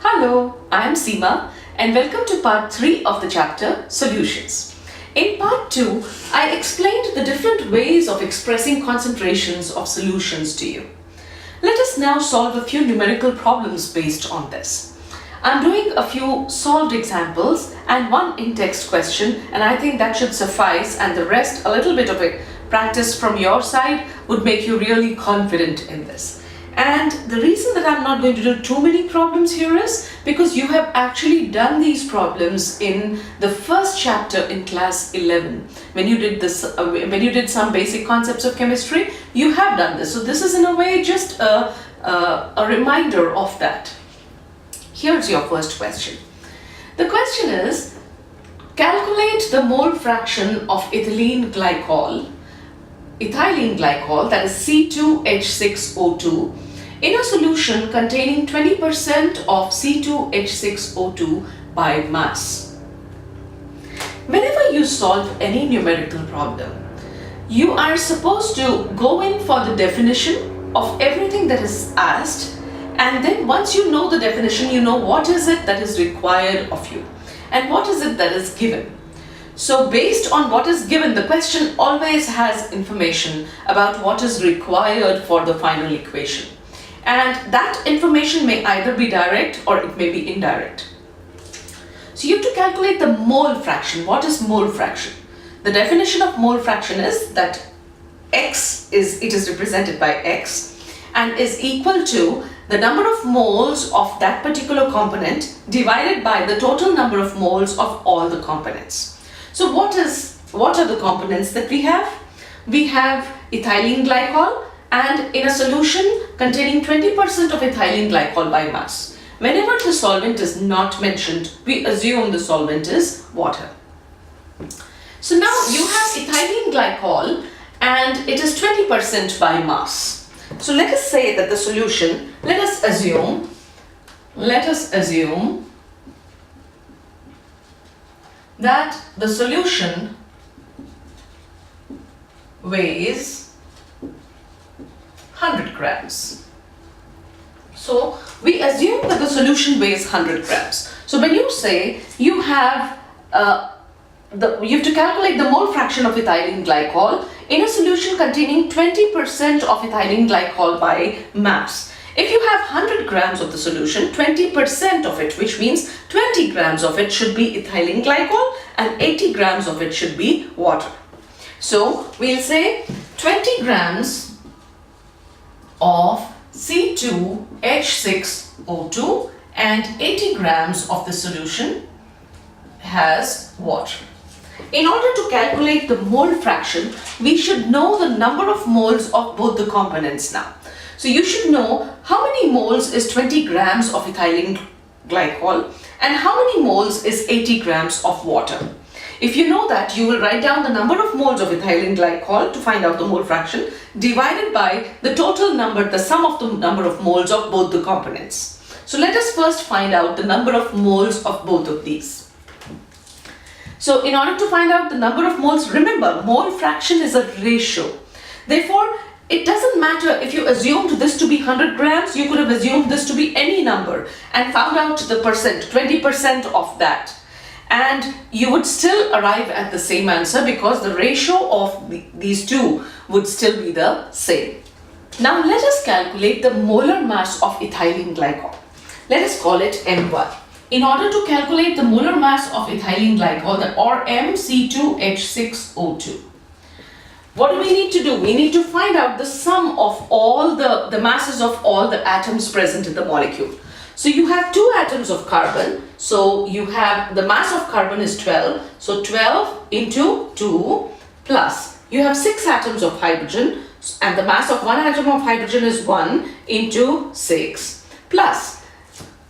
Hello, I am Seema and welcome to part 3 of the chapter Solutions. In part 2, I explained the different ways of expressing concentrations of solutions to you. Let us now solve a few numerical problems based on this. I'm doing a few solved examples and one in-text question, and I think that should suffice, and the rest, a little bit of a practice from your side, would make you really confident in this. And the reason that I'm not going to do too many problems here is because you have actually done these problems in the first chapter in class 11. When you did this, when you did some basic concepts of chemistry, you have done this. So this is in a way just a reminder of that. Here's your first question. The question is, calculate the mole fraction of ethylene glycol, that is C2H6O2, in a solution containing 20% of C2H6O2 by mass. Whenever you solve any numerical problem, you are supposed to go in for the definition of everything that is asked, and then once you know the definition, you know what is it that is required of you and what is it that is given. So based on what is given, the question always has information about what is required for the final equation. And that information may either be direct or it may be indirect. So you have to calculate the mole fraction. What is mole fraction? The definition of mole fraction is that it is represented by X and is equal to the number of moles of that particular component divided by the total number of moles of all the components. So what are the components that we have? We have ethylene glycol, and in a solution containing 20% of ethylene glycol by mass. Whenever the solvent is not mentioned, we assume the solvent is water. So now you have ethylene glycol and it is 20% by mass. So let us say that the solution, let us assume that the solution weighs 100 grams. So we assume that the solution weighs 100 grams. So when you say you have you have to calculate the mole fraction of ethylene glycol in a solution containing 20% of ethylene glycol by mass. If you have 100 grams of the solution, 20% of it, which means 20 grams of it, should be ethylene glycol and 80 grams of it should be water. So we'll say 20 grams of C2H6O2 and 80 grams of the solution has water. In order to calculate the mole fraction, we should know the number of moles of both the components now. So you should know how many moles is 20 grams of ethylene glycol and how many moles is 80 grams of water. If you know that, you will write down the number of moles of ethylene glycol to find out the mole fraction divided by the total number, the sum of the number of moles of both the components. So let us first find out the number of moles of both of these. So in order to find out the number of moles, remember, mole fraction is a ratio. Therefore, it doesn't matter if you assumed this to be 100 grams, you could have assumed this to be any number and found out the percent, 20% of that. And you would still arrive at the same answer because the ratio of these two would still be the same. Now let us calculate the molar mass of ethylene glycol. Let us call it M1. In order to calculate the molar mass of ethylene glycol, or MC2H6O2, what do we need to do? We need to find out the sum of all the masses of all the atoms present in the molecule. So you have 2 atoms of carbon, so you have the mass of carbon is 12, so 12 into 2 plus you have 6 atoms of hydrogen and the mass of 1 atom of hydrogen is 1 into 6 plus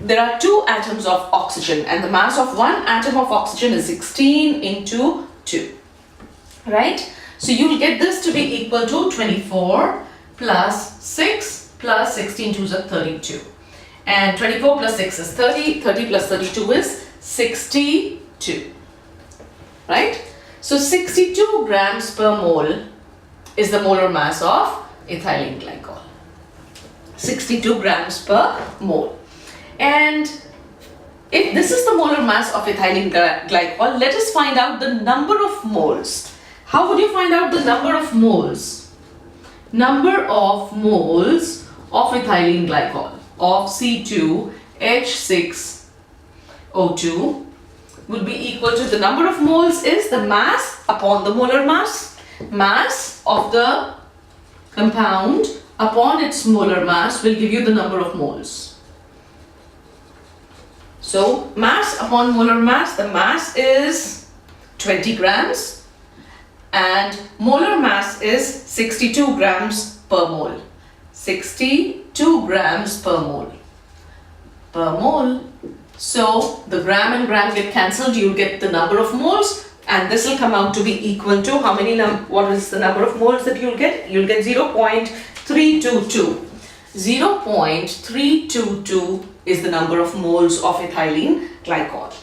there are 2 atoms of oxygen and the mass of 1 atom of oxygen is 16 into 2, right? So you will get this to be equal to 24 plus 6 plus 16 2s are 32. And 24 plus 6 is 30, 30 plus 32 is 62, right? So 62 grams per mole is the molar mass of ethylene glycol. 62 grams per mole. And If this is the molar mass of ethylene glycol, let us find out the number of moles. How would you find out the number of moles? Number of moles of ethylene glycol of C2H6O2 would be equal to the number of moles is the mass upon the molar mass. Mass of the compound upon its molar mass will give you the number of moles. So mass upon molar mass, the mass is 20 grams and molar mass is 62 grams per mole. 62 grams per mole. So the gram and gram get cancelled, you'll get the number of moles, and this will come out to be equal to how many what is the number of moles that you'll get? You'll get 0.322. 0.322 is the number of moles of ethylene glycol.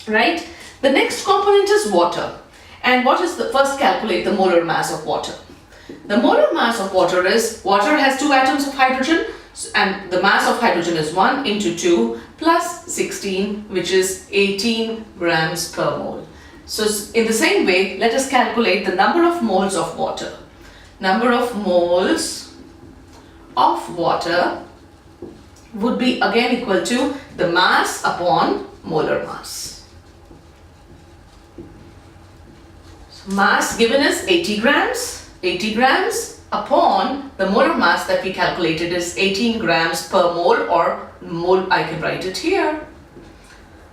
Right? The next component is water. And what is the first calculate the molar mass of water? The molar mass of water is, water has 2 atoms of hydrogen and the mass of hydrogen is 1 into 2 plus 16, which is 18 grams per mole. So in the same way, let us calculate the number of moles of water. Number of moles of water would be again equal to the mass upon molar mass. So mass given is 80 grams. 80 grams upon the molar mass that we calculated is 18 grams per mole, or mole, I can write it here.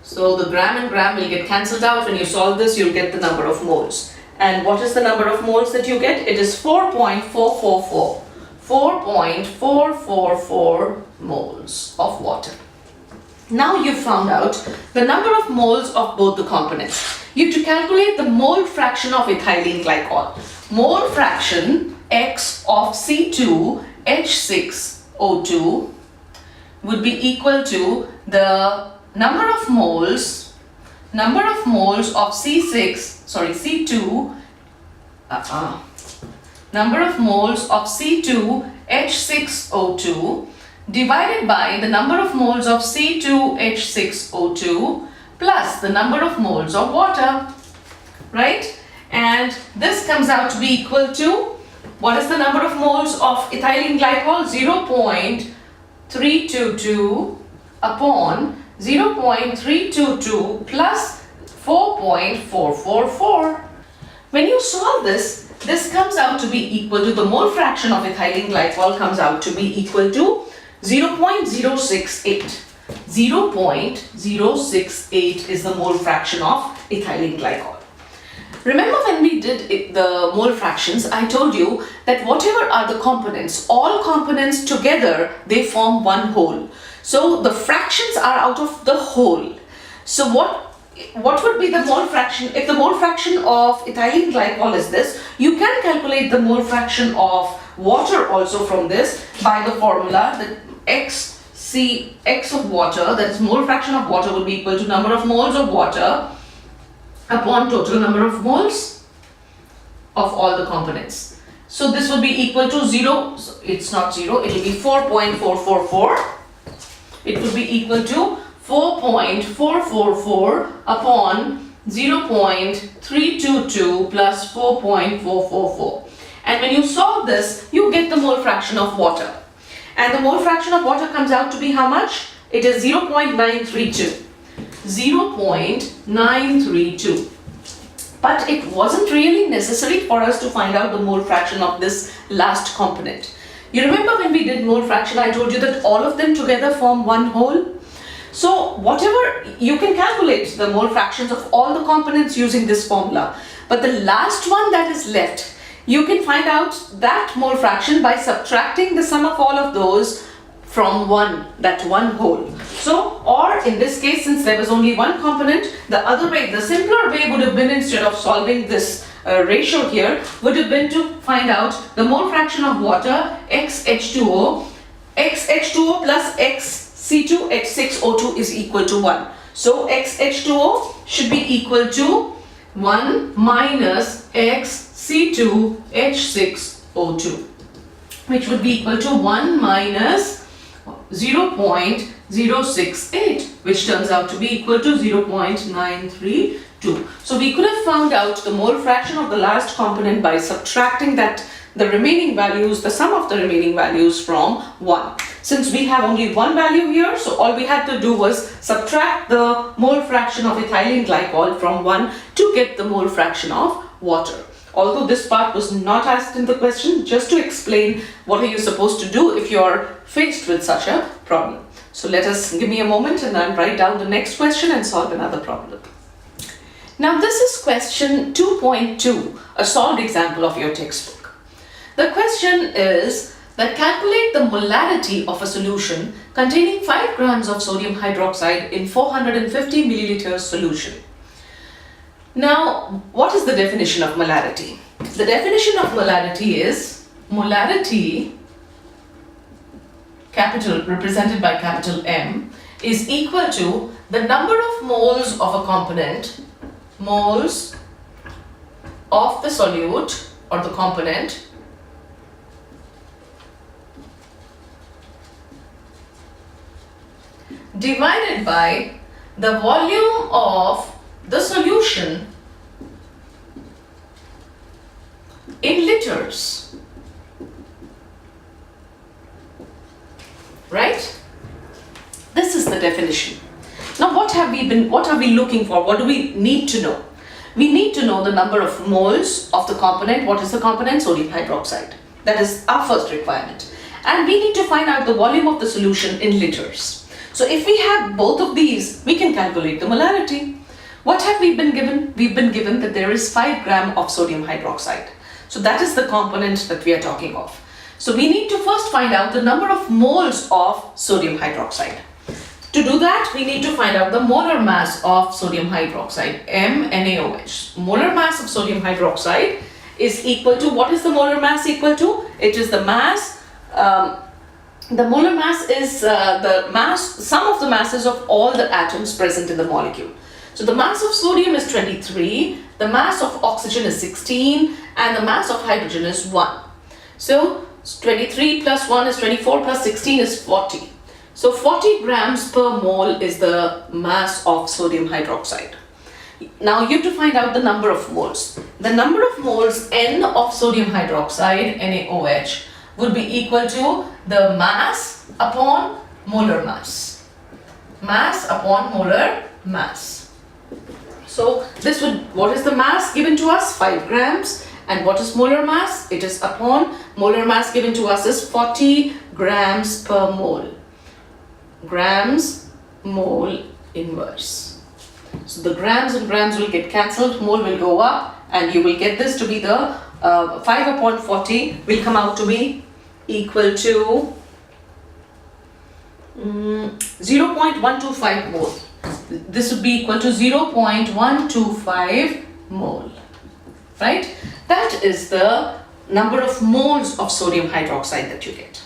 So the gram and gram will get cancelled out. When you solve this, you'll get the number of moles. And what is the number of moles that you get? It is 4.444. 4.444 moles of water. Now you've found out the number of moles of both the components. You have to calculate the mole fraction of ethylene glycol. Mole fraction X of C2H6O2 would be equal to the number of moles of number of moles of C2H6O2 divided by the number of moles of C2H6O2 plus the number of moles of water, right? And this comes out to be equal to, what is the number of moles of ethylene glycol? 0.322 upon 0.322 plus 4.444. When you solve this, this comes out to be equal to the mole fraction of ethylene glycol comes out to be equal to 0.068. 0.068 is the mole fraction of ethylene glycol. Remember when we did the mole fractions, I told you that whatever are the components, all components together, they form one whole. So the fractions are out of the whole. So what would be the mole fraction? If the mole fraction of ethylene glycol is this, you can calculate the mole fraction of water also from this by the formula that X of water, that is mole fraction of water, will be equal to number of moles of water upon total number of moles of all the components. So this will be equal to 0, it's not 0, it will be 4.444. It would be equal to 4.444 upon 0.322 plus 4.444. And when you solve this, you get the mole fraction of water. And the mole fraction of water comes out to be how much? It is 0.932. 0.932. But it wasn't really necessary for us to find out the mole fraction of this last component. You remember when we did mole fraction, I told you that all of them together form one whole. So whatever, you can calculate the mole fractions of all the components using this formula. But the last one that is left, you can find out that mole fraction by subtracting the sum of all of those from that one whole. So, or in this case, since there was only one component, the other way, the simpler way would have been, instead of solving this ratio here, would have been to find out the mole fraction of water, XH2O plus XC2H6O2 is equal to 1. So XH2O should be equal to 1 minus XC2H6O2, which would be equal to 1 minus 0.068. which turns out to be equal to 0.932. So we could have found out the mole fraction of the last component by subtracting the remaining values, the sum of the remaining values from 1. Since we have only one value here, so all we had to do was subtract the mole fraction of ethylene glycol from 1 to get the mole fraction of water. Although this part was not asked in the question, just to explain what are you supposed to do if you're faced with such a problem. So give me a moment and I'll write down the next question and solve another problem. Now this is question 2.2, a solved example of your textbook. The question is that calculate the molarity of a solution containing 5 grams of sodium hydroxide in 450 milliliters solution. Now, what is the definition of molarity? The definition of molarity is molarity, capital represented by capital M, is equal to the number of moles of a component, moles of the solute or the component, divided by the volume of the solution in liters. Right? This is the definition. Now what are we looking for? What do we need to know? We need to know the number of moles of the component. What is the component? Sodium hydroxide. That is our first requirement. And we need to find out the volume of the solution in liters. So if we have both of these, we can calculate the molarity. What have we been given? We've been given that there is 5 grams of sodium hydroxide. So that is the component that we are talking of. So we need to first find out the number of moles of sodium hydroxide. To do that, we need to find out the molar mass of sodium hydroxide, MnAOH. Molar mass of sodium hydroxide is equal to, what is the molar mass equal to? It is the mass, the molar mass is sum of the masses of all the atoms present in the molecule. So the mass of sodium is 23, the mass of oxygen is 16, and the mass of hydrogen is 1. So 23 plus 1 is 24 plus 16 is 40. So 40 grams per mole is the mass of sodium hydroxide. Now you have to find out the number of moles. The number of moles N of sodium hydroxide, NaOH, would be equal to the mass upon molar mass. Mass upon molar mass. So what is the mass given to us? 5 grams. And what is molar mass? It is upon molar mass given to us is 40 grams per mole. Grams, mole, inverse. So the grams and grams will get cancelled, mole will go up, and you will get this to be the 5 upon 40 will come out to be equal to 0.125 mole. This would be equal to 0.125 mole. Right? That is the number of moles of sodium hydroxide that you get.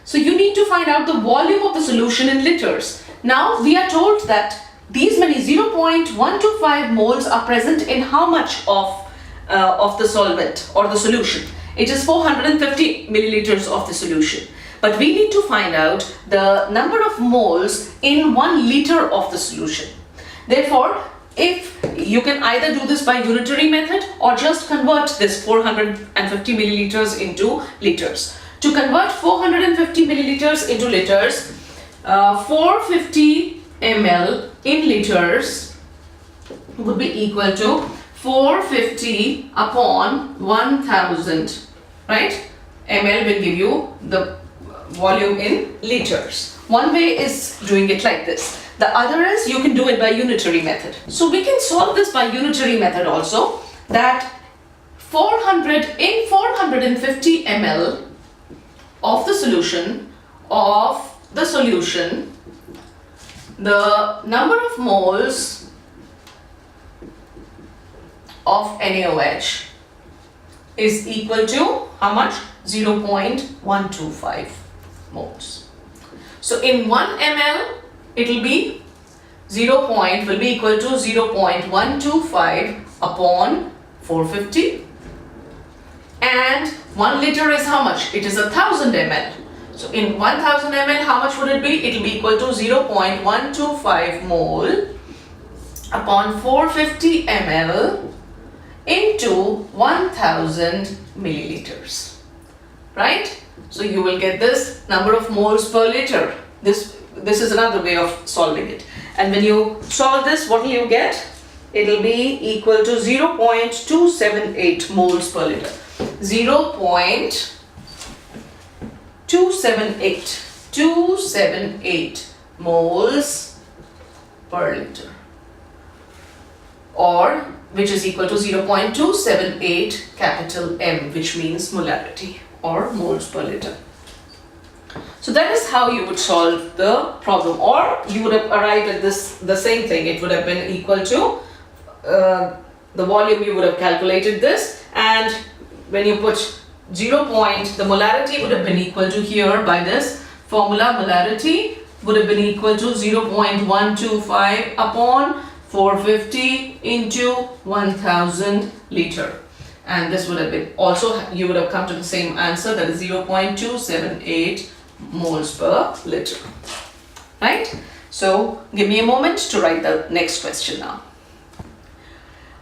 So you need to find out the volume of the solution in liters. Now we are told that these many 0.125 moles are present in how much of the solvent or the solution? It is 450 milliliters of the solution. But we need to find out the number of moles in 1 liter of the solution. Therefore, if you can either do this by unitary method or just convert this 450 milliliters into liters. To convert 450 milliliters into liters, 450 ml in liters would be equal to 450 upon 1000, right? ml will give you the volume in liters. One way is doing it like this. The other is you can do it by unitary method. So we can solve this by unitary method also, that 450 ml of the solution, the number of moles of NaOH is equal to how much? 0.125 moles. So in 1 ml it will be will be equal to 0.125 upon 450, and 1 liter is how much? It is 1000 ml. So in 1000 ml, how much would it be? It will be equal to 0.125 mole upon 450 ml into 1000 milliliters, right? So you will get this number of moles per liter. This is another way of solving it. And when you solve this, what will you get? It will be equal to 0.278 moles per liter. 278 moles per liter, or which is equal to 0.278 capital M, which means molarity or moles per liter. So that is how you would solve the problem, or you would have arrived at the same thing. It would have been equal to the volume. You would have calculated this, and when you put the molarity would have been equal to, here by this formula, molarity would have been equal to 0.125 upon 450 into 1000 liter, and this would have been also, you would have come to the same answer, that is 0.278 moles per liter, right? So give me a moment to write the next question now.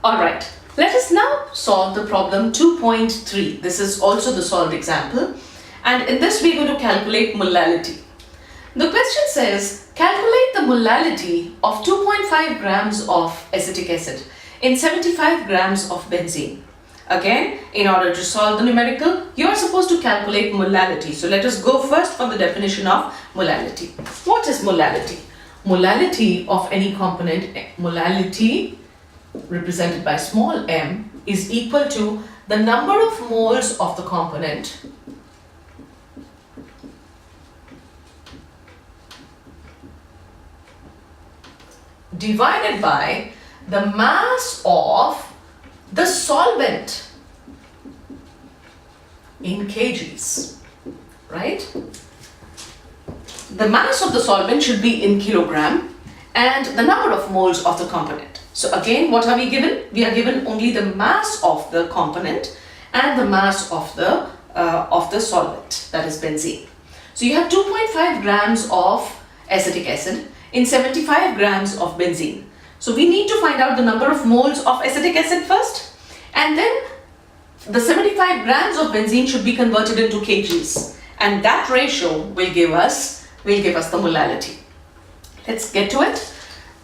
Alright, let us now solve the problem 2.3. This is also the solved example, and in this we are going to calculate molality. The question says, calculate the molality of 2.5 grams of acetic acid in 75 grams of benzene. Again, in order to solve the numerical, you are supposed to calculate molality. So let us go first for the definition of molality. What is molality? Molality of any component, molality represented by small m, is equal to the number of moles of the component divided by the mass of the solvent in kgs, right? The mass of the solvent should be in kilogram and the number of moles of the component. So again, what are we given? We are given only the mass of the component and the mass of the solvent, that is benzene. So you have 2.5 grams of acetic acid in 75 grams of benzene. So we need to find out the number of moles of acetic acid first, and then the 75 grams of benzene should be converted into kgs, and that ratio will give us the molality. Let's get to it.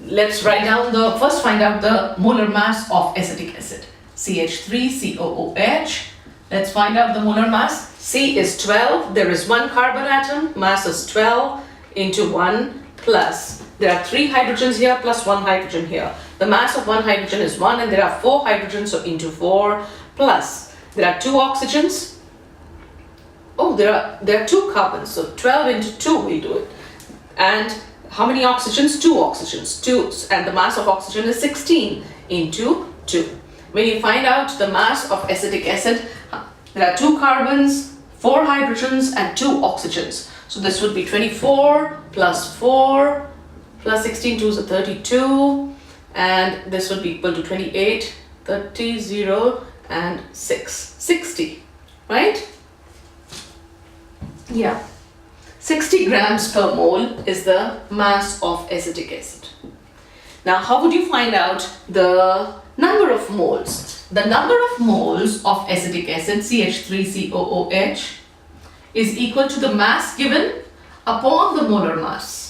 Let's write down first find out the molar mass of acetic acid. CH3COOH. Let's find out the molar mass. C is 12. There is one carbon atom. Mass is 12 into 1 plus. There are 3 hydrogens here plus 1 hydrogen here. The mass of one hydrogen is 1, and there are 4 hydrogens, so into 4 plus. There are 2 oxygens. Oh, there are 2 carbons, so 12 into 2 we'll do it. And how many oxygens? 2 oxygens. 2, and the mass of oxygen is 16 into 2. When you find out the mass of acetic acid, there are 2 carbons, 4 hydrogens and 2 oxygens. So this would be 24 plus 4 plus 16, 2 is 32, and this would be equal to 28, 30, 0 and 6, 60, right? Yeah. 60 grams per mole is the mass of acetic acid. Now, how would you find out the number of moles? The number of moles of acetic acid, CH3COOH, is equal to the mass given upon the molar mass.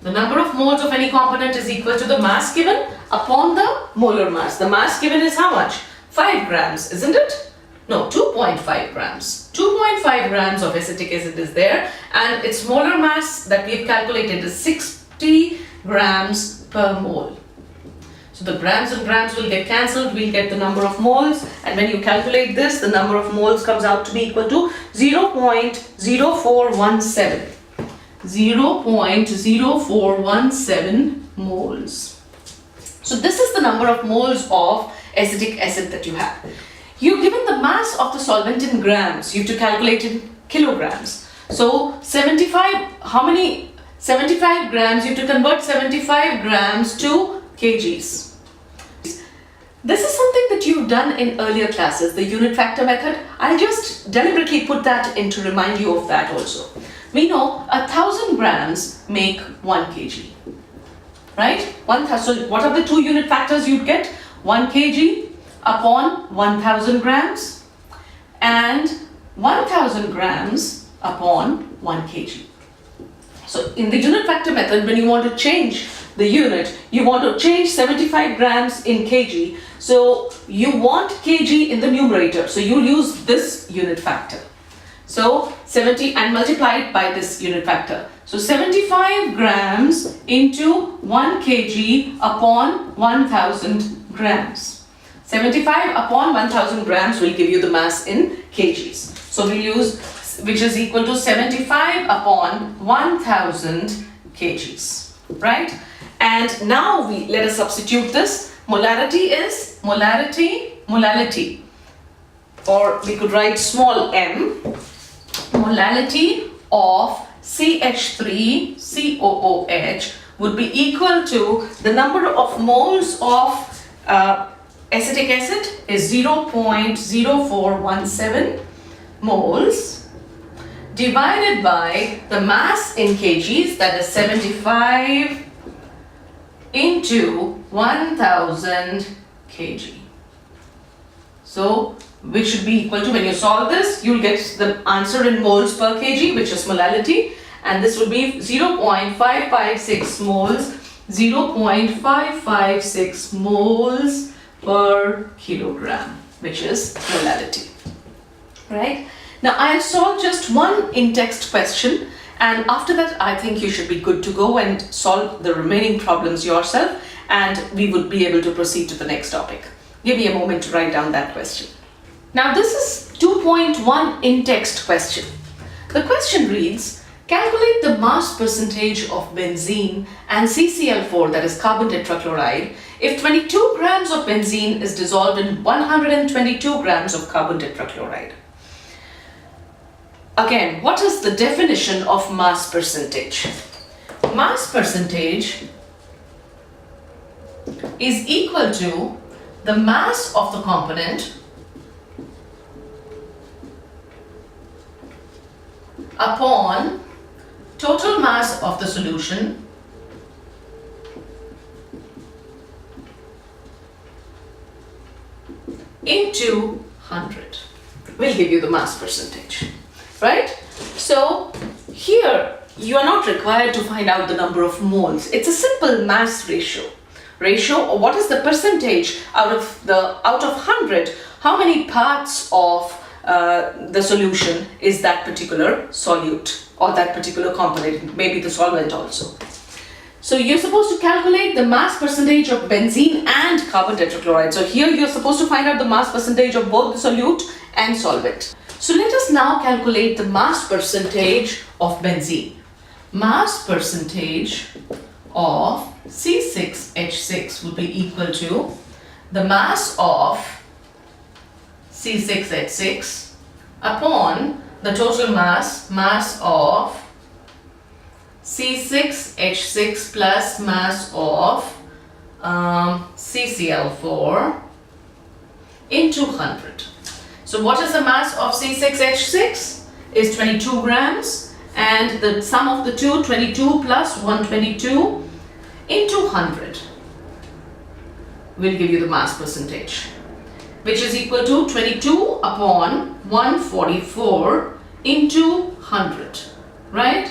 The number of moles of any component is equal to the mass given upon the molar mass. The mass given is how much? 5 grams, isn't it? No, 2.5 grams. 2.5 grams of acetic acid is there, and its molar mass that we have calculated is 60 grams per mole. So the grams and grams will get cancelled, we'll get the number of moles, and when you calculate this, the number of moles comes out to be equal to 0.0417. 0.0417 moles. So this is the number of moles of acetic acid that you have. You're given the mass of the solvent in grams. You have to calculate in kilograms. So 75, how many? 75 grams, you have to convert 75 grams to kgs. This is something that you've done in earlier classes, the unit factor method. I'll just deliberately put that in to remind you of that also. We know 1,000 grams make 1 kg, right? So what are the two unit factors you'd get? 1 kg upon 1,000 grams and 1,000 grams upon 1 kg. So in the unit factor method, when you want to change the unit, you want to change 75 grams in kg. So you want kg in the numerator. So you'll use this unit factor. So 70 and multiply it by this unit factor. So 75 grams into 1 kg upon 1,000 grams. 75 upon 1,000 grams will give you the mass in kgs. So we'll use, which is equal to 75 upon 1,000 kgs, right? And now let us substitute this. Molarity is molality. Or we could write small m. Molality of CH3COOH would be equal to the number of moles of acetic acid is 0.0417 moles divided by the mass in kgs, that is 75 into 1,000 kg. So which should be equal to, when you solve this, you'll get the answer in moles per kg, which is molality, and this will be 0.556 moles, 0.556 moles per kilogram, which is molality, right? Now I'll solve just one in-text question, and after that I think you should be good to go and solve the remaining problems yourself, and we would be able to proceed to the next topic. Give me a moment to write down that question. Now this is 2.1 in-text question. The question reads, calculate the mass percentage of benzene and CCl4, that is carbon tetrachloride, if 22 grams of benzene is dissolved in 122 grams of carbon tetrachloride. Again, what is the definition of mass percentage? Mass percentage is equal to the mass of the component upon total mass of the solution into 100 will give you the mass percentage, right? So here you are not required to find out the number of moles. It's a simple mass ratio. Or what is the percentage out of 100, how many parts of the solution is that particular solute or that particular component, maybe the solvent also. So you're supposed to calculate the mass percentage of benzene and carbon tetrachloride. So here you're supposed to find out the mass percentage of both the solute and solvent. So let us now calculate the mass percentage of benzene. Mass percentage of C6H6 would be equal to the mass of C6H6 upon the total mass of C6H6 plus mass of CCl4 into 100. So what is the mass of C6H6? Is 22 grams, and the sum of the two, 22 plus 122 into 100 will give you the mass percentage, which is equal to 22 upon 144 into 100, right?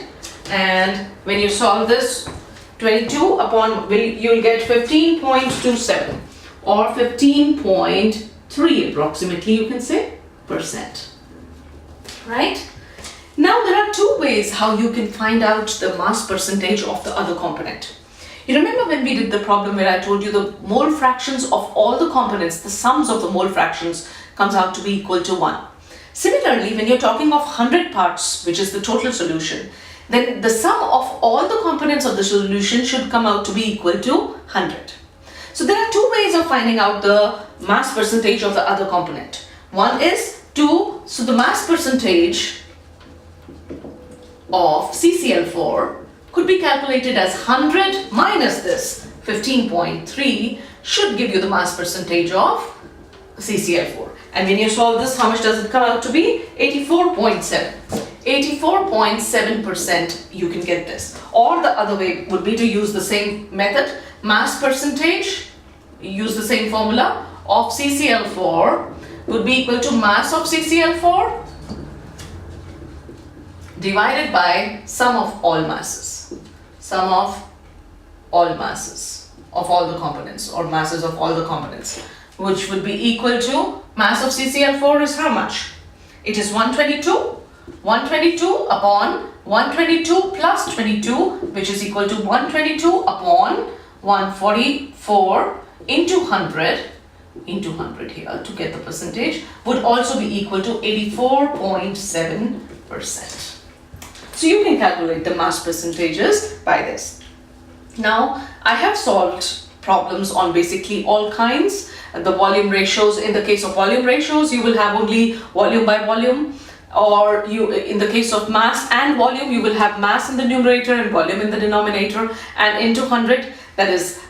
And when you solve this, 22 upon, you'll get 15.27 or 15.3 approximately, you can say, percent, right? Now there are two ways how you can find out the mass percentage of the other component. You remember when we did the problem where I told you the mole fractions of all the components, the sums of the mole fractions comes out to be equal to 1. Similarly, when you're talking of 100 parts, which is the total solution, then the sum of all the components of the solution should come out to be equal to 100. So there are two ways of finding out the mass percentage of the other component. One is so the mass percentage of CCl4 could be calculated as 100 minus this 15.3, should give you the mass percentage of CCl4. And when you solve this, how much does it come out to be? 84.7. 84.7% you can get this. Or the other way would be to use the same method, mass percentage, use the same formula of CCl4 would be equal to mass of CCl4 divided by sum of all masses. Sum of all masses of all the components, or masses of all the components, which would be equal to mass of CCl4 is how much? It is 122. 122 upon 122 plus 22, which is equal to 122 upon 144 into 100 here to get the percentage, would also be equal to 84.7%. So you can calculate the mass percentages by this. Now, I have solved problems on basically all kinds. The volume ratios, in the case of volume ratios, you will have only volume by volume, or in the case of mass and volume, you will have mass in the numerator and volume in the denominator, and into 100, that is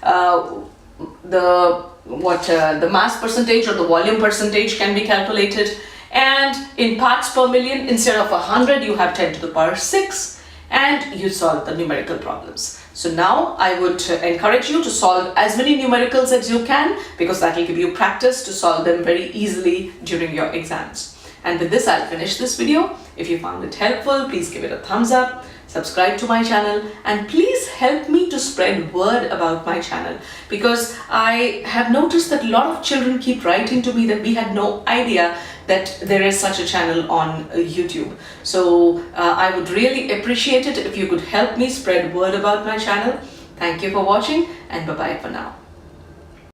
the mass percentage or the volume percentage can be calculated. And in parts per million, instead of 100, you have 10 to the power 6, and you solve the numerical problems. So now I would encourage you to solve as many numericals as you can, because that will give you practice to solve them very easily during your exams. And with this, I'll finish this video. If you found it helpful, please give it a thumbs up, subscribe to my channel, and please help me to spread word about my channel, because I have noticed that a lot of children keep writing to me that we had no idea that there is such a channel on YouTube. So I would really appreciate it if you could help me spread word about my channel. Thank you for watching, and bye-bye for now.